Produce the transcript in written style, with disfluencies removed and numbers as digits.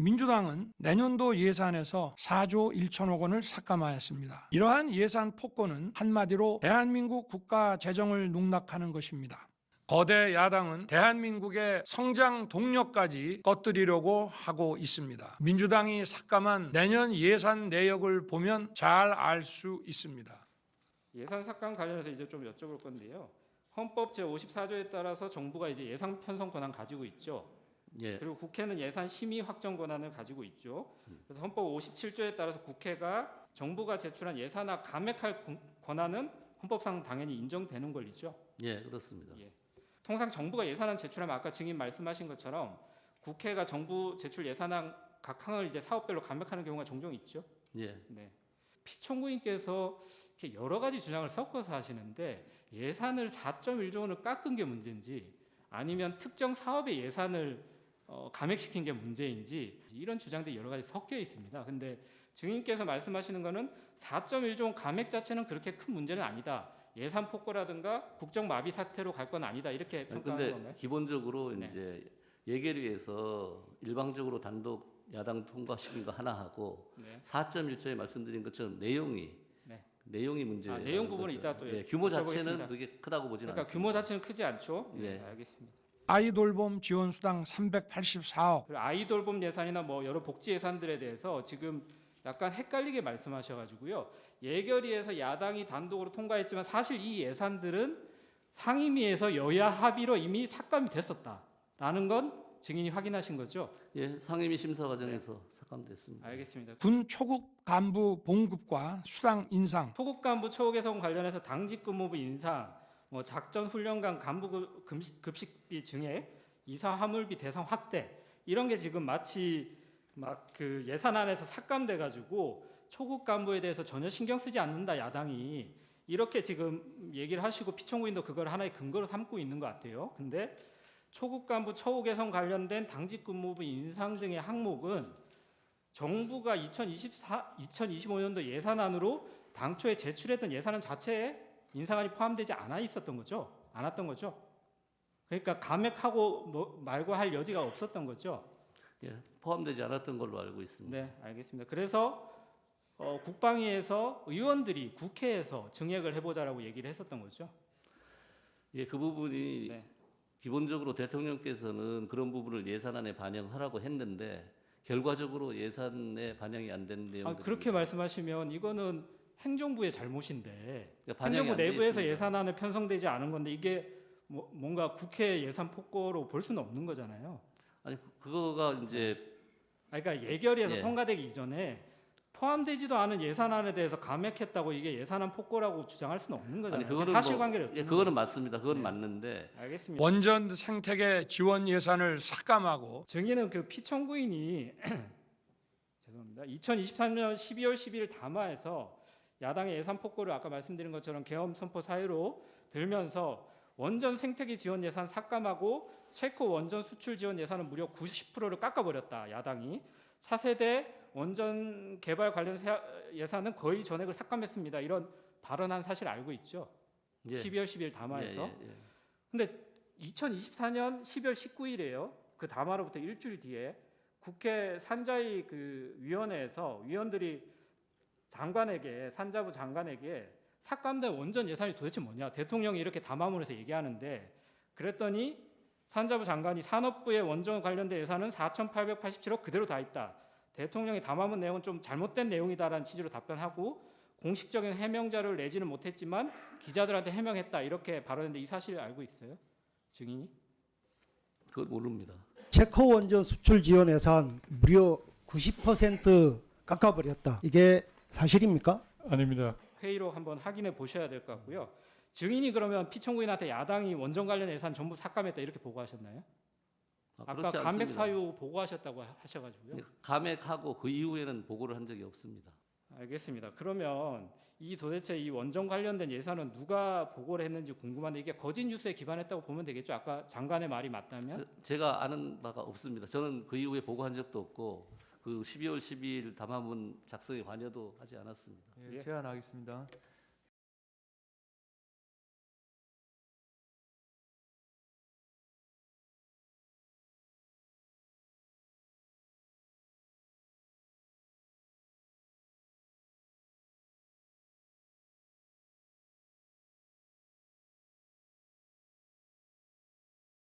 민주당은 내년도 예산에서 4조 1천억 원을 삭감하였습니다. 이러한 예산 폭거는 한마디로 대한민국 국가 재정을 농락하는 것입니다. 거대 야당은 대한민국의 성장 동력까지 꺼뜨리려고 하고 있습니다. 민주당이 삭감한 내년 예산 내역을 보면 잘 알 수 있습니다. 예산 삭감 관련해서 이제 좀 여쭤볼 건데요. 헌법 제54조에 따라서 정부가 이제 예산 편성 권한 가지고 있죠. 예. 그리고 국회는 예산 심의 확정 권한을 가지고 있죠. 그래서 헌법 57조에 따라서 국회가 정부가 제출한 예산안 감액할 권한은 헌법상 당연히 인정되는 권리죠. 예, 그렇습니다. 예. 통상 정부가 예산안 제출하면 아까 증인 말씀하신 것처럼 국회가 정부 제출 예산안 각 항을 이제 사업별로 감액하는 경우가 종종 있죠. 예. 네. 피청구인께서 이렇게 여러 가지 주장을 섞어서 하시는데 예산을 4.1조 원을 깎은 게 문제인지 아니면 특정 사업의 예산을 감액시킨 게 문제인지 이런 주장들이 여러 가지 섞여 있습니다. 근데 증인께서 말씀하시는 거는 4.1조 원 감액 자체는 그렇게 큰 문제는 아니다. 예산 폭거라든가 국정 마비 사태로 갈 건 아니다. 이렇게 평가하는 건가요? 근데 기본적으로 네. 이제 예결위에서 일방적으로 단독 야당 통과시킨 거 하나 하고 네. 4.1조에 말씀드린 것처럼 내용이 문제. 내용 부분은 이따 또 규모 자체는 여쭤보겠습니다. 그게 크다고 보지는 그러니까 않습니다. 규모 자체는 크지 않죠. 네. 알겠습니다. 아이돌봄 지원수당 384억, 그리고 아이돌봄 예산이나 뭐 여러 복지 예산들에 대해서 지금 약간 헷갈리게 말씀하셔가지고요. 예결위에서 야당이 단독으로 통과했지만 사실 이 예산들은 상임위에서 여야 합의로 이미 삭감이 됐었다라는 건 증인이 확인하신 거죠? 예, 상임위 심사 과정에서 삭감됐습니다. 알겠습니다. 군 초급 간부 봉급과 수당 인상, 초급 간부 처우 개선 관련해서 당직 근무부 인상, 뭐 작전 훈련관 간부 급식비 증액, 이사 화물비 대상 확대 이런 게 지금 마치 막 그 예산안에서 삭감돼 가지고 초급 간부에 대해서 전혀 신경 쓰지 않는다 야당이 이렇게 지금 얘기를 하시고 피청구인도 그걸 하나의 근거로 삼고 있는 것 같아요. 근데 초급 간부 처우 개선 관련된 당직 근무부 인상 등의 항목은 정부가 2025년도 예산안으로 당초에 제출했던 예산안 자체에 인상안이 포함되지 않았던 거죠. 그러니까 감액하고 말고 할 여지가 없었던 거죠. 예, 포함되지 않았던 걸로 알고 있습니다. 네, 알겠습니다. 그래서 국방위에서 의원들이 국회에서 증액을 해보자라고 얘기를 했었던 거죠. 예, 그 부분이 네. 기본적으로 대통령께서는 그런 부분을 예산안에 반영하라고 했는데 결과적으로 예산에 반영이 안 된 내용들이 그렇게 말씀하시면 이거는 행정부의 잘못인데 그러니까 반영이 행정부 안돼 내부에서 있습니다. 예산안을 편성되지 않은 건데 이게 뭔가 국회 예산 폭거로 볼 수는 없는 거잖아요. 아니 그거가 이제 그러니까 예결위에서 예. 통과되기 이전에 포함되지도 않은 예산안에 대해서 감액했다고 이게 예산안 폭거라고 주장할 수는 없는 거잖아요. 아니 그거는 사실관계를 예, 그거는 맞습니다. 그건 맞는데 알겠습니다. 원전 생태계 지원 예산을 삭감하고 증인은 그 피청구인이 죄송합니다. 2023년 12월 12일 담화에서 야당의 예산 폭거를 아까 말씀드린 것처럼 계엄 선포 사유로 들면서 원전 생태계 지원 예산 삭감하고 체코 원전 수출 지원 예산은 무려 90%를 깎아버렸다. 야당이 차세대 원전 개발 관련 예산은 거의 전액을 삭감했습니다. 이런 발언한 사실 알고 있죠. 예. 12월 10일 담화에서. 예. 근데 2024년 12월 19일이에요. 그 담화로부터 일주일 뒤에 국회 산자위 그 위원회에서 위원들이 산자부 장관에게 삭감된 원전 예산이 도대체 뭐냐? 대통령이 이렇게 담화문에서 얘기하는데 그랬더니 산자부 장관이 산업부의 원전 관련된 예산은 4,887억 그대로 다 있다. 대통령의 담화문 내용은 좀 잘못된 내용이다라는 취지로 답변하고 공식적인 해명 자료를 내지는 못했지만 기자들한테 해명했다 이렇게 발언했는데 이 사실 알고 있어요? 증인이? 그걸 모릅니다. 체코 원전 수출 지원 예산 무려 90% 깎아버렸다. 이게 사실입니까? 아닙니다. 회의로 한번 확인해 보셔야 될 것 같고요. 증인이 그러면 피청구인한테 야당이 원전 관련 예산 전부 삭감했다 이렇게 보고하셨나요? 아까 그렇지 감액 않습니다. 사유 보고하셨다고 하셔가지고요. 감액하고 그 이후에는 보고를 한 적이 없습니다. 알겠습니다. 그러면 도대체 이 원전 관련된 예산은 누가 보고를 했는지 궁금한데 이게 거짓 뉴스에 기반했다고 보면 되겠죠? 아까 장관의 말이 맞다면? 제가 아는 바가 없습니다. 저는 그 이후에 보고한 적도 없고 그 12월 12일 담화문 작성에 관여도 하지 않았습니다. 예, 제안하겠습니다.